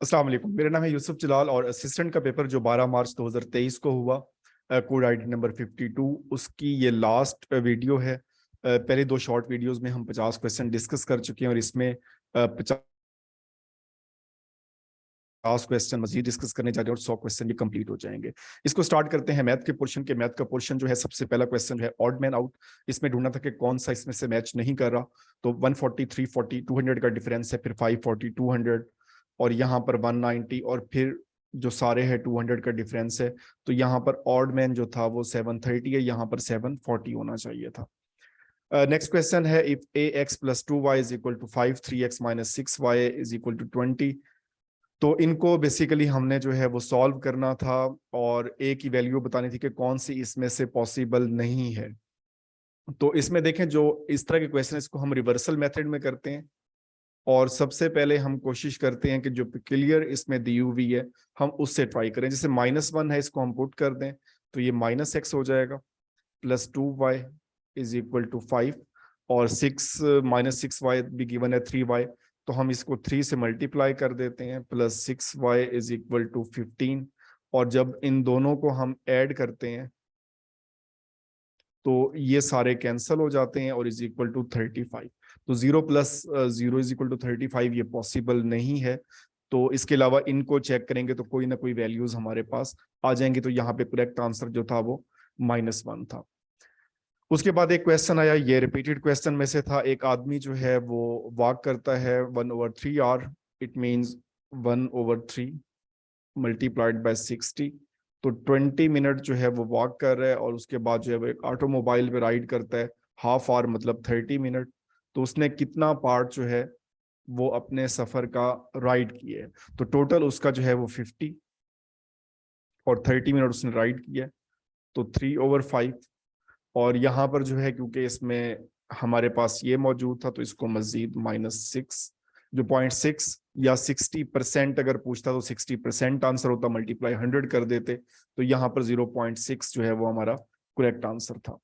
अस्सलाम वालेकुम, मेरा नाम है यूसुफ जलाल और असिस्टेंट का पेपर जो 12 मार्च 2023 को हुआ, कोड आईडी नंबर 52, उसकी ये लास्ट वीडियो है। पहले दो शॉर्ट वीडियोस में हम 50 क्वेश्चन डिस्कस कर चुके हैं और इसमें 50 क्वेश्चन मजीद डिस्कस करने जा रहे हैं और 100 क्वेश्चन भी कंप्लीट हो जाएंगे। इसको स्टार्ट करते हैं मैथ के पोर्शन के। मैथ का पोर्शन जो है, सबसे पहला क्वेश्चन जो है ऑड मैन आउट। इसमें ढूंढना था कि कौन सा इसमें से मैच नहीं कर रहा। तो 140, 340, 200 का डिफरेंस है, फिर 540, 200 और यहाँ पर 190 और फिर जो सारे है 200 का डिफरेंस है। तो यहाँ पर ऑड मैन जो था वो 730 है, यहाँ पर 740 होना चाहिए था। नेक्स्ट क्वेश्चन है, if a x plus 2y is equal to 5, 3x minus 6y is equal to 20। तो इनको बेसिकली हमने जो है वो सॉल्व करना था और ए की वैल्यू बतानी थी कि कौन सी इसमें से पॉसिबल नहीं है। तो इसमें देखें, जो इस तरह के क्वेश्चन इसको हम रिवर्सल मेथड में करते हैं और सबसे पहले हम कोशिश करते हैं कि जो क्लियर इसमें दी हुई है हम उससे ट्राई करें। जैसे -1 है, इसको हम पुट कर दें तो ये -x हो जाएगा, plus 2y is equal to 5 और 6 भी गिवन है 3y, तो हम इसको 3 से मल्टीप्लाई कर देते हैं, plus 6y is equal to 15। और जब इन दोनों को हम ऐड करते हैं तो ये सारे कैंसिल हो जाते हैं और इज इक्वल टू 35। तो 0 प्लस 0 इज इक्वल टू 35 ये पॉसिबल नहीं है। तो इसके अलावा इनको चेक करेंगे तो कोई ना कोई वैल्यूज हमारे पास आ जाएंगी। तो यहाँ पे करेक्ट आंसर जो था वो -1 था। उसके बाद एक क्वेश्चन आया, ये रिपीटेड क्वेश्चन में से था। एक आदमी जो है वो वॉक करता है 1/3 hour, it means 1/3 multiplied by 60। तो 20 मिनट जो है वो वॉक कर रहा है और उसके बाद जो है वो एक ऑटोमोबाइल पे राइड करता है हाफ आवर, मतलब 30 मिनट। तो उसने कितना पार्ट जो है वो अपने सफर का राइड किया है। तो टोटल उसका जो है वो 50 और 30 मिनट उसने राइड किया है, तो 3/5। और यहाँ पर जो है क्योंकि इसमें हमारे पास ये मौजूद था तो इसको मजीद -6, जो 0.6 या 60% अगर पूछता तो 60% आंसर होता, मल्टीप्लाई 100 कर देते। तो यहाँ पर 0.6 जो है वो हमारा करेक्ट आंसर था।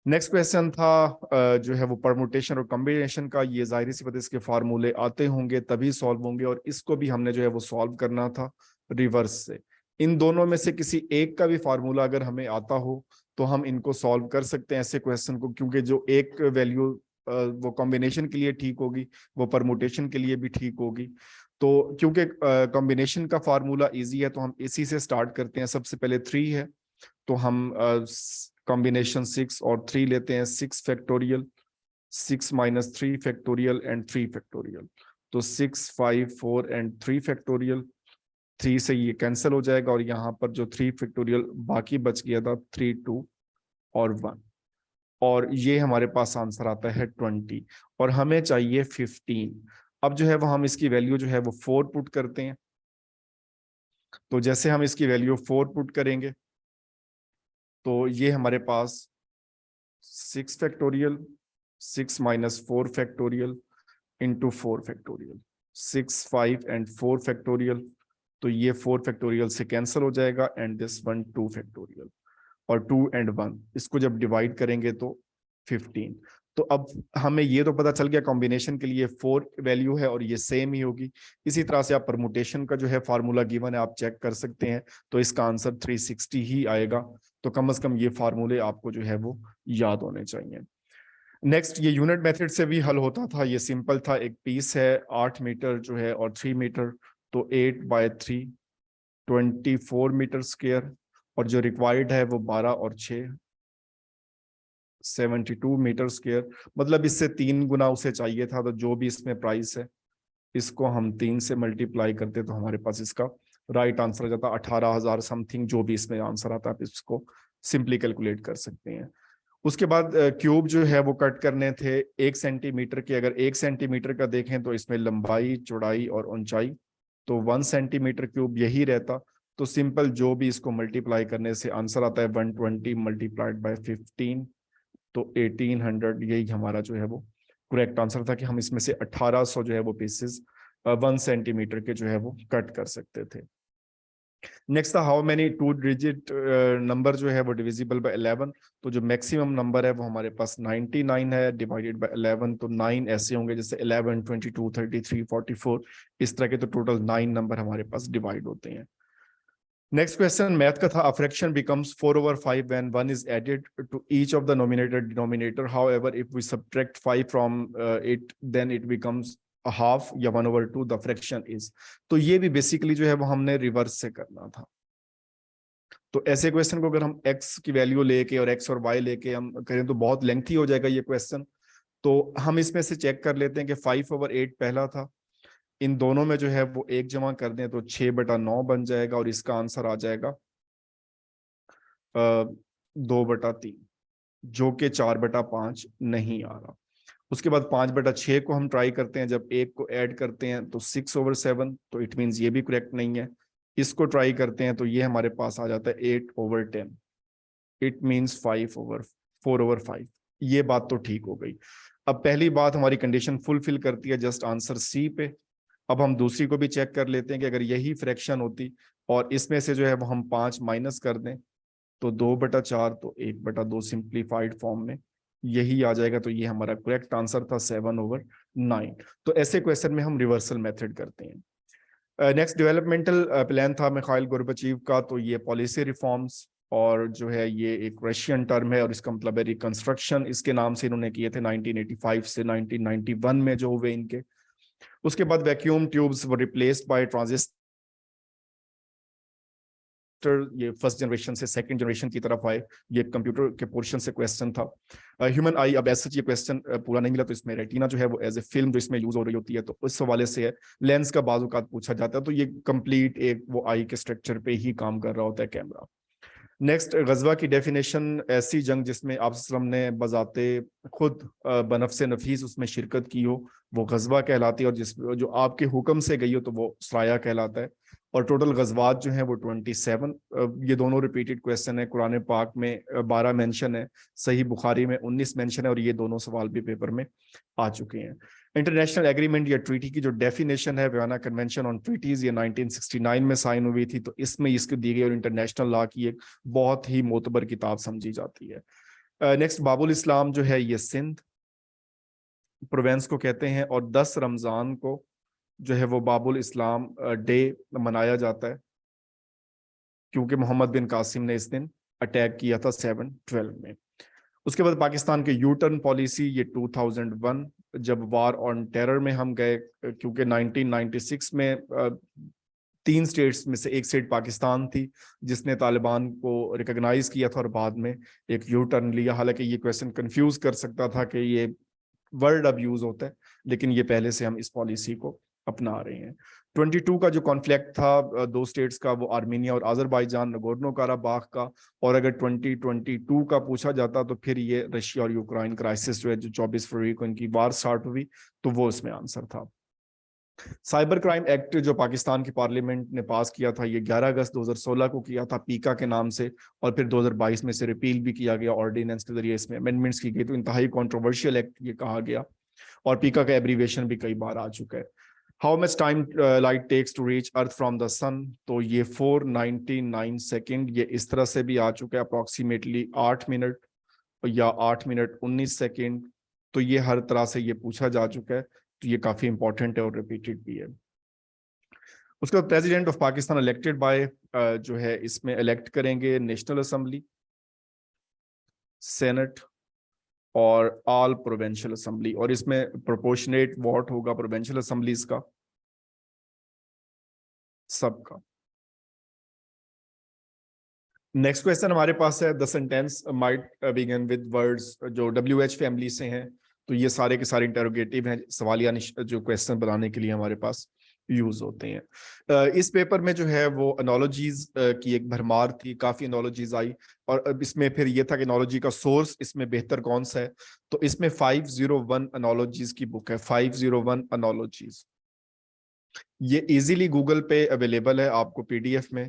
नेक्स्ट क्वेश्चन था जो है वो परमुटेशन और कॉम्बिनेशन का। ये जाहिर सी बात है इसके फार्मूले आते होंगे तभी सॉल्व होंगे और इसको भी हमने जो है वो सॉल्व करना था रिवर्स से। इन दोनों में से किसी एक का भी फार्मूला अगर हमें आता हो तो हम इनको सॉल्व कर सकते हैं ऐसे क्वेश्चन को, क्योंकि जो एक वैल्यू वो कॉम्बिनेशन के लिए ठीक होगी वो परमुटेशन के लिए भी ठीक होगी। तो क्योंकि कॉम्बिनेशन का फार्मूला इजी है तो हम इसी से स्टार्ट करते हैं। सबसे पहले 3 है तो हम कॉम्बिनेशन 6 और 3 लेते हैं, 6 factorial, 6 minus 3 factorial and 3 factorial. तो 6, 5, 4 एंड 3 फैक्टोरियल। 3 से ये कैंसिल हो जाएगा और यहाँ पर जो 3 फैक्टोरियल बाकी बच गया था 3, 2 और 1, और ये हमारे पास आंसर आता है 20 और हमें चाहिए 15। अब जो है वो हम इसकी वैल्यू जो है वो 4 पुट करते हैं। तो जैसे हम इसकी वैल्यू 4 पुट करेंगे तो ये हमारे पास 6 factorial, 6 minus 4 factorial into 4 factorial, 6, 5 and 4 factorial. तो ये 4 फैक्टोरियल से कैंसिल हो जाएगा एंड दिस वन 2 फैक्टोरियल, और 2 एंड 1 इसको जब डिवाइड करेंगे तो 15। तो अब हमें ये तो पता चल गया कॉम्बिनेशन के लिए 4 वैल्यू है और ये सेम ही होगी। इसी तरह से आप परमुटेशन का जो है फार्मूला गिवन है आप चेक कर सकते हैं, तो इसका आंसर 360 ही आएगा। तो कम से कम ये फार्मूले आपको जो है वो याद होने चाहिए। नेक्स्ट, ये यूनिट मेथड से भी हल होता था। ये सिंपल था, एक पीस है 8 मीटर जो है और 3 मीटर, तो 8/3 24 मीटर स्क्वायर, और जो रिक्वायर्ड है वो 12 और 6 72 मीटर स्क्वायर। मतलब इससे 3 गुना उसे चाहिए था। तो जो भी इसमें प्राइस है इसको हम 3 से मल्टीप्लाई करते तो हमारे पास इसका राइट आंसर आ जाता 18,000 समथिंग। जो भी इसमें आंसर आता है आप इसको सिंपली कैलकुलेट कर सकते हैं। उसके बाद क्यूब जो है वो कट करने थे 1 सेंटीमीटर के। अगर 1 सेंटीमीटर का देखें तो इसमें लंबाई, चौड़ाई और ऊंचाई, तो 1 सेंटीमीटर क्यूब यही रहता। तो सिंपल जो भी इसको मल्टीप्लाई करने से आंसर आता है 120 मल्टीप्लाइड बाय 15, तो 1800। यही हमारा जो है वो करेक्ट आंसर था कि हम इसमें से 1800 जो है वो पीसेस 1 सेंटीमीटर के जो है वो कट कर सकते थे। नेक्स्ट था हाउ मेनी 2 डिजिट नंबर जो है वो डिविजिबल बाय 11। तो जो मैक्सिमम नंबर है वो हमारे पास 99 है, डिवाइडेड बाय 11, तो 9 ऐसे होंगे जैसे 11, 22, 33, 44, इस तरह के, तो टोटल 9 नंबर हमारे पास डिवाइड होते हैं। नेक्स्ट क्वेश्चन मैथ का था, a fraction becomes 4/5 when 1 is added to each of the nominator denominator, however if we subtract 5 from it then it becomes a half या 1/2 द फ्रैक्शन इज। तो ये भी basically जो है वो हमने रिवर्स से करना था। तो ऐसे क्वेश्चन को अगर हम x की वैल्यू लेके और x और y लेके हम करें तो बहुत लेंथी हो जाएगा ये क्वेश्चन। तो हम इसमें से चेक कर लेते हैं कि 5/8 पहला था, इन दोनों में जो है वो 1 जमा कर दें तो 6/9 बन जाएगा, और इसका आंसर आ जाएगा 2/3, जो कि 4/5 नहीं आ रहा। उसके बाद 5/6 को हम ट्राई करते हैं, जब 1 को ऐड करते हैं तो 6/7, तो इट मीन्स ये भी करेक्ट नहीं है। इसको ट्राई करते हैं तो ये हमारे पास आ जाता है 8/10, इट मीन्स 4/5। ये बात तो ठीक हो गई। अब पहली बात हमारी कंडीशन फुलफिल करती है जस्ट आंसर सी पे। अब हम दूसरी को भी चेक कर लेते हैं कि अगर यही फ्रैक्शन होती और इसमें से जो है वो हम 5 माइनस कर दें तो 2/4, तो 1/2 सिंप्लीफाइड फॉर्म में यही आ जाएगा। तो ये हमारा करेक्ट आंसर था 7/9। तो ऐसे क्वेश्चन में हम रिवर्सल मेथड करते हैं। नेक्स्ट डेवलपमेंटल प्लान था मिखाइल गोर्बाचेव का, तो ये पॉलिसी रिफॉर्म्स, और जो है ये एक रशियन टर्म है और इसका मतलब है रिकंस्ट्रक्शन, इसके नाम से इन्होंने किए थे 1985 से 1991 में जो हुए इनके। उसके बाद vacuum tubes were replaced by transistor, ये फर्स्ट जनरेशन से सेकंड जनरेशन की तरफ आए। ये कंप्यूटर के पोर्शन से क्वेश्चन था। ह्यूमन आई, अब ऐसा ये क्वेश्चन पूरा नहीं मिला, तो इसमें रेटिना जो है वो एज ए फिल्म जो इसमें यूज हो रही होती है, तो उस हवाले से है। लेंस का बाजुकात पूछा जाता है, तो ये कंप्लीट एक वो आई के स्ट्रक्चर पे ही काम कर रहा होता है कैमरा। नेक्स्ट, गजवा की डेफिनेशन, ऐसी जंग जिसमें आप ने बजाते खुद बनफ्से नफीस उसमें शिरकत की हो, वो गजवा कहलाती है, और जिस जो आपके हुक्म से गई हो तो वो सराया कहलाता है। और टोटल गजवात जो हैं वो 27। ये दोनों रिपीटेड क्वेश्चन है, कुरान पाक में 12 मेंशन है, सही बुखारी में 19 मेंशन है, और ये दोनों सवाल भी पेपर में आ चुके हैं। इंटरनेशनल एग्रीमेंट या ट्रीटी की जो डेफिनेशन है, वियना कन्वेंशन ऑन ट्रीटीज, ये 1969 में साइन हुई थी, तो इसमें इसको दी गई और इंटरनेशनल लॉ की एक बहुत ही मोतबर किताब समझी जाती है। नेक्स्ट, बाबुल इस्लाम जो है ये सिंध प्रोवेंस को कहते हैं, और 10 रमजान को जो है वो बाबुल इस्लाम डे मनाया जाता है, क्योंकि मोहम्मद बिन कासिम ने इस दिन अटैक किया था 7/12 में। उसके बाद पाकिस्तान के यू टर्न पॉलिसी, ये 2001 जब वार ऑन टेरर में हम गए, क्योंकि 1996 में 3 स्टेट्स में से एक स्टेट पाकिस्तान थी जिसने तालिबान को रिकॉग्नाइज किया था और बाद में एक यू टर्न लिया। हालांकि ये क्वेश्चन कंफ्यूज कर सकता था कि ये वर्ड अब यूज होता है, लेकिन ये पहले से हम इस पॉलिसी को अपना रहे हैं। 22 का जो कॉन्फ्लिक्ट था 2 स्टेट्स का, वो आर्मीनिया और अजरबैजान, नगोर्नो काराबाख का। और अगर 2022 का पूछा जाता तो फिर ये रशिया और यूक्रेन क्राइसिस जो है, जो 24 फरवरी को इनकी वार स्टार्ट हुई, तो वो इसमें आंसर था। साइबर क्राइम एक्ट जो पाकिस्तान की पार्लियामेंट ने पास किया था, ये 11 अगस्त 2016 को किया था पीका के नाम से, और फिर 2022 में से रिपील भी किया गया, ऑर्डिनेंस के जरिए इसमें अमेंडमेंट्स की गई। तो इंतहाई कंट्रोवर्शियल एक्ट ये कहा गया, और पीका का एब्रीविएशन भी कई बार आ चुका है। How much time light takes to reach earth from the sun, तो ये 499 सेकेंड, ये इस तरह से भी आ चुका है, अप्रोक्सीमेटली 8 मिनट या 8 मिनट 19 सेकेंड। तो ये हर तरह से ये पूछा जा चुका है, तो ये काफी इंपॉर्टेंट है और रिपीटेड भी है। उसके बाद president of Pakistan elected by, जो है इसमें इलेक्ट करेंगे नेशनल असेंबली, सेनेट और ऑल प्रोविंशियल असेंबली, और इसमें प्रोपोर्शनेट वोट होगा प्रोविंशियल असेंबलीज का सबका। नेक्स्ट क्वेश्चन हमारे पास है, the sentence might begin with words, जो WH फैमिली से हैं, तो ये सारे के सारे इंटरोगेटिव हैं, सवालिया जो क्वेश्चन बनाने के लिए हमारे पास यूज होते हैं। इस पेपर में जो है वो एनोलॉजीज की एक भरमार थी, काफी एनोलॉजीज आई, और अब इसमें फिर ये था कि एनोलॉजी का सोर्स इसमें बेहतर कौन सा है, तो इसमें 501 एनोलॉजीज की बुक है, 501 एनोलॉजीज। ये इजीली गूगल पे अवेलेबल है आपको PDF में।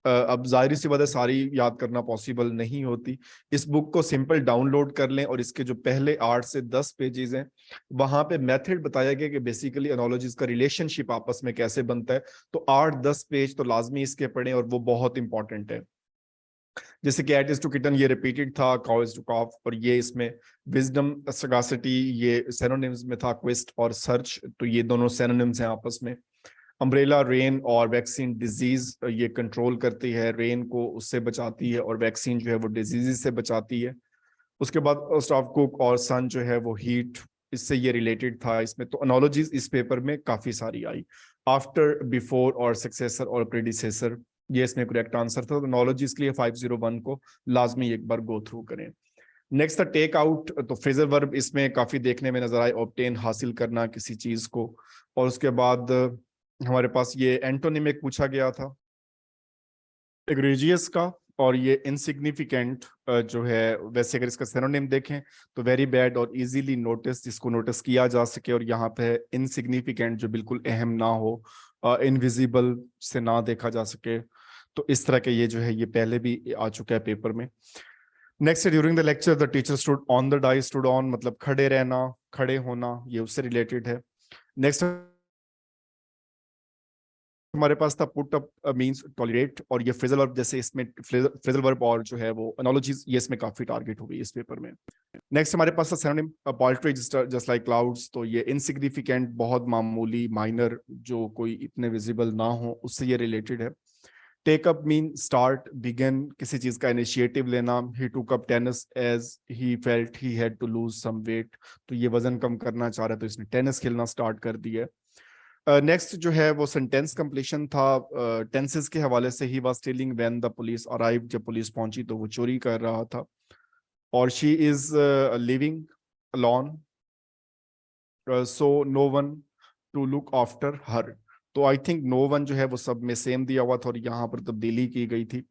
अब जाहिर सी बात है सारी याद करना पॉसिबल नहीं होती। इस बुक को सिंपल डाउनलोड कर लें और इसके जो पहले 8 से 10 पेजेस हैं वहां पे मेथड बताया गया कि बेसिकली एनालॉजीज का रिलेशनशिप आपस में कैसे बनता है। तो 8-10 पेज तो लाजमी इसके पढ़ें और वो बहुत इंपॉर्टेंट है। जैसे कि एट इज टू किटन ये रिपीटेड था, काउ इज टू कॉफ, और ये इसमें विजडम सगासिटी ये सिनोनिम्स में था, क्विस्ट और सर्च, तो ये दोनों सिनोनिम्स हैं आपस में। अम्ब्रेला रेन और वैक्सीन डिजीज ये कंट्रोल करती है, रेन को उससे बचाती है और वैक्सीन जो है वो डिजीज से बचाती है। उसके बाद स्टाफ कुक और सन जो है वो हीट, इससे ये रिलेटेड था इसमें। तो एनालॉजीज इस पेपर में काफी सारी आई। आफ्टर, बिफोर और सक्सेसर और प्रेडिसेसर, ये इसमें करेक्ट आंसर था। तो एनालॉजीज के लिए 501 को लाजमी एक बार गो थ्रू करें। नेक्स्ट था टेक आउट। तो फ्रेजल वर्ब इसमें काफी देखने में नजर आए, ऑब्टेन हासिल करना किसी चीज को। और उसके बाद हमारे पास ये एंटोनिम एक पूछा गया था एग्रेजियस का, और ये इनसिग्निफिकेंट जो है, वैसे अगर इसका सिनोनिम देखें तो वेरी बैड और इजीली नोटिस, जिसको नोटिस किया जा सके, और यहाँ पे इनसिग्निफिकेंट जो बिल्कुल अहम ना हो, इनविजिबल से ना देखा जा सके। तो इस तरह के ये जो है ये पहले भी आ चुका है पेपर में। Next, during the lecture the teacher stood on the dice, stood on मतलब खड़े रहना, खड़े होना, ये उससे रिलेटेड है। नेक्स्ट हमारे पास था पुट अप मींस टॉलरेट, और ये फ्रेजल वर्ब, जैसे इसमें फ्रेजल वर्ब और जो है वो एनालॉजीज, ये इसमें काफी टारगेट हो गई इस पेपर में। नेक्स्ट हमारे पास था synonym poultry just like clouds, तो ये इनसिग्निफिकेंट, बहुत मामूली, माइनर, जो कोई इतने विजिबल ना हो, उससे ये रिलेटेड है। Take up mean start, begin, किसी चीज का इनिशिएटिव लेना। He took up tennis as he felt he had to lose some weight, तो ये वजन कम करना चाह रहा है तो इसने टेनिस खेलना स्टार्ट कर दिया। नेक्स्ट जो है वो सेंटेंस कंप्लीशन था। टेंसेस के हवाले से, he was stealing when the police arrived, जब पुलिस पहुंची तो वो चोरी कर रहा था। और she is living alone, so no one to look after her. तो आई थिंक नो वन जो है वो सब में सेम दिया हुआ था और यहाँ पर तब्दीली की गई थी।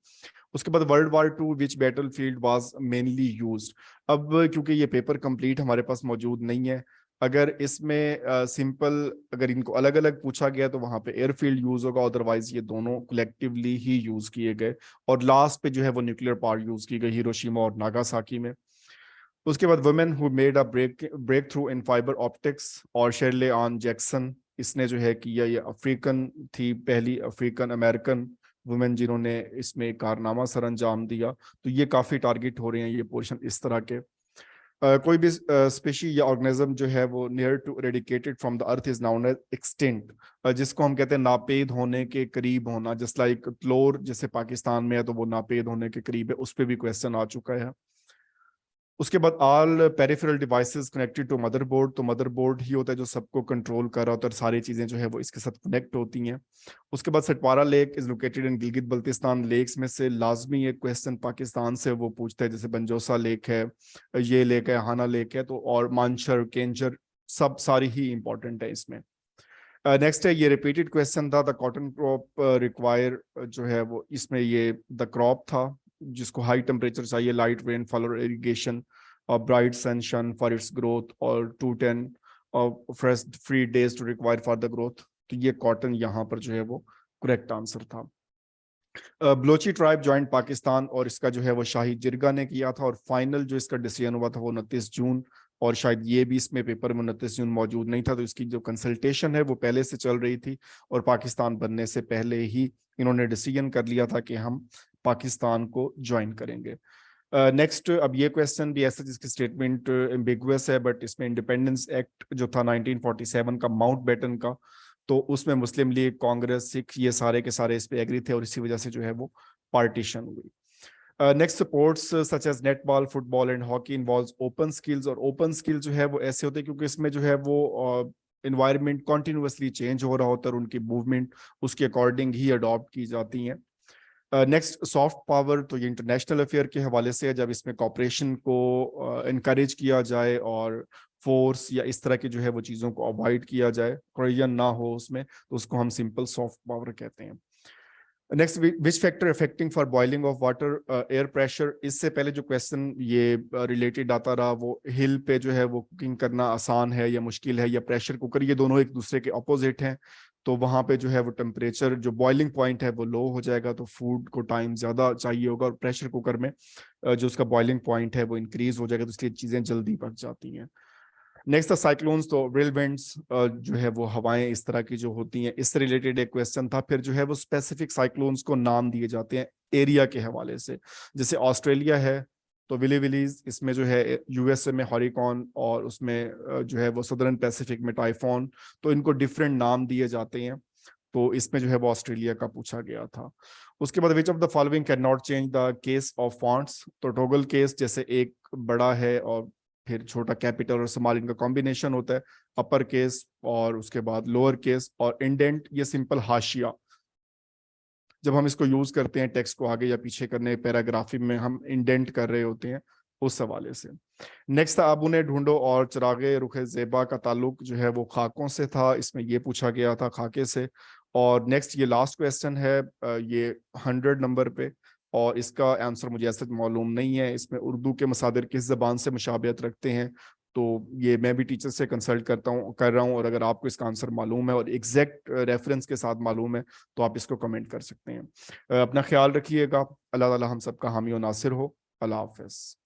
उसके बाद World War II which battle field was mainly use. अब क्योंकि ये पेपर कंप्लीट हमारे पास मौजूद नहीं है, अगर इसमें सिंपल अगर इनको अलग अलग पूछा गया तो वहां पे एयरफील्ड यूज होगा, अदरवाइज ये दोनों कलेक्टिवली ही यूज किए गए। और लास्ट पे जो है वो न्यूक्लियर पार्ट यूज की गई, हिरोशिमा और नागासाकी में। उसके बाद women who made a breakthrough in fibre optics, और शेरले ऑन जैक्सन, इसने जो है किया, ये अफ्रीकन थी, पहली अफ्रीकन अमेरिकन वुमेन जिन्होंने इसमें कारनामा सर अंजाम दिया। तो ये काफी टारगेट हो रहे हैं ये पोर्शन इस तरह के। कोई भी स्पेशी या ऑर्गेनिज्म जो है वो near to eradicated from the earth is known as extinct, जिसको हम कहते हैं नापेद होने के करीब होना। जस्ट लाइक क्लोर जैसे पाकिस्तान में है तो वो नापेद होने के करीब है, उस पर भी क्वेश्चन आ चुका है। उसके बाद all peripheral devices connected to motherboard, तो मदरबोर्ड ही होता है जो सबको कंट्रोल कर रहा होता है, सारी चीजें जो है वो इसके साथ कनेक्ट होती हैं। उसके बाद सटवारा lake is located in Gilgit Baltistan, lakes में से लाजमी एक क्वेश्चन पाकिस्तान से वो पूछता है, जैसे बंजोसा लेक है, ये लेक है, हाना लेक है, तो और मानसर, केंजर, सब सारी ही इंपॉर्टेंट है इसमें। नेक्स्ट है, ये रिपीटेड क्वेश्चन था, द कॉटन क्रॉप रिक्वायर, जो है वो इसमें ये द क्रॉप था जिसको हाई टेम्परेचर चाहिए, लाइट रेनफॉल और इरिगेशन, और bright sunshine for its growth, और 210 और fresh free days to require for the growth. तो ये कॉटन यहाँ पर जो है वो करेक्ट आंसर था। बलोची ट्राइब ज्वाइंट पाकिस्तान, और इसका जो है वो शाही जिरगा ने किया था, और फाइनल जो इसका डिसीजन हुआ था वो 29 जून, और शायद ये भी इसमें पेपर में 29 जून मौजूद नहीं था, तो इसकी जो कंसल्टेशन है वो पहले से चल रही थी, और पाकिस्तान बनने से पहले ही इन्होंने डिसीजन कर लिया था कि हम पाकिस्तान को ज्वाइन करेंगे। नेक्स्ट अब ये क्वेश्चन भी ऐसा जिसकी स्टेटमेंट एम्बिगुअस है, बट इसमें इंडिपेंडेंस एक्ट जो था 1947 का माउंटबेटन का, तो उसमें मुस्लिम लीग, कांग्रेस, सिख, ये सारे के सारे इस पे एग्री थे, और इसी वजह से जो है वो पार्टीशन हुई। Next, sports such as netball, football and hockey involves open skills, और ओपन स्किल जो है वो ऐसे होते हैं क्योंकि इसमें जो है वो इन्वायरमेंट कॉन्टिन्यूसली चेंज हो रहा होता है और उनकी मूवमेंट उसके अकॉर्डिंग ही अडॉप्ट की जाती हैं। नेक्स्ट, सॉफ्ट पावर, तो ये इंटरनेशनल अफेयर के हवाले से है, जब इसमें कॉपरेशन को इनकरेज किया जाए और फोर्स या इस तरह की जो है वो चीज़ों को अवॉइड किया जाए, कोरियन ना हो उसमें, तो उसको हम सिंपल सॉफ्ट पावर कहते हैं। Next, which factor affecting for boiling of water air pressure. इससे पहले जो क्वेश्चन ये रिलेटेड आता रहा वो हिल पे जो है वो कुकिंग करना आसान है या मुश्किल है, या प्रेशर कुकर, ये दोनों एक दूसरे के अपोजिट हैं। तो वहां पे जो है वो टेम्परेचर, जो बॉइलिंग पॉइंट है वो लो हो जाएगा, तो फूड को टाइम ज्यादा चाहिए होगा, और प्रेशर कुकर में जो उसका बॉइलिंग पॉइंट है वो इंक्रीज हो जाएगा, तो इसलिए चीजें जल्दी पक जाती हैं। नेक्स्ट था साइक्लोन्स, तो विंड्स जो है वो हवाएं इस तरह की जो होती हैं, इससे रिलेटेड एक क्वेश्चन था। फिर जो है वो स्पेसिफिक साइक्लोन्स को नाम दिए जाते हैं एरिया के हवाले से। जैसे ऑस्ट्रेलिया है तो विली विलीज, इसमें जो है यूएसए में हॉरिकॉन, और उसमें जो है वो सदर्न पैसिफिक में टाइफोन। तो इनको डिफरेंट नाम दिए जाते हैं, तो इसमें जो है वो ऑस्ट्रेलिया का पूछा गया था। उसके बाद which of the following can not change the case of fonts. तो टॉगल केस, जैसे एक बड़ा है और फिर छोटा कैपिटल और स्मॉल, इनका कॉम्बिनेशन होता है। अपर केस और उसके बाद लोअर केस, और इंडेंट ये सिंपल हाशिया, जब हम इसको यूज करते हैं टेक्स्ट को आगे या पीछे करने, पैराग्राफी में हम इंडेंट कर रहे होते हैं, उस हवाले से। नेक्स्ट था अबू ने ढूंढो और चिरागे रुखे जेबा का ताल्लुक जो है वो खाकों से था, इसमें ये पूछा गया था खाके से। और नेक्स्ट ये लास्ट क्वेश्चन है, ये 100 नंबर पे, और इसका आंसर मुझे ऐसे मालूम नहीं है। इसमें उर्दू के मसादिर किस जबान से मुशाबियत रखते हैं, तो ये मैं भी टीचर से कंसल्ट कर रहा हूँ, और अगर आपको इसका आंसर मालूम है और एग्जैक्ट रेफरेंस के साथ मालूम है तो आप इसको कमेंट कर सकते हैं। अपना ख्याल रखिएगा। अल्लाह ताला हम सबका हामी और नासिर हो। अल्लाह हाफिज।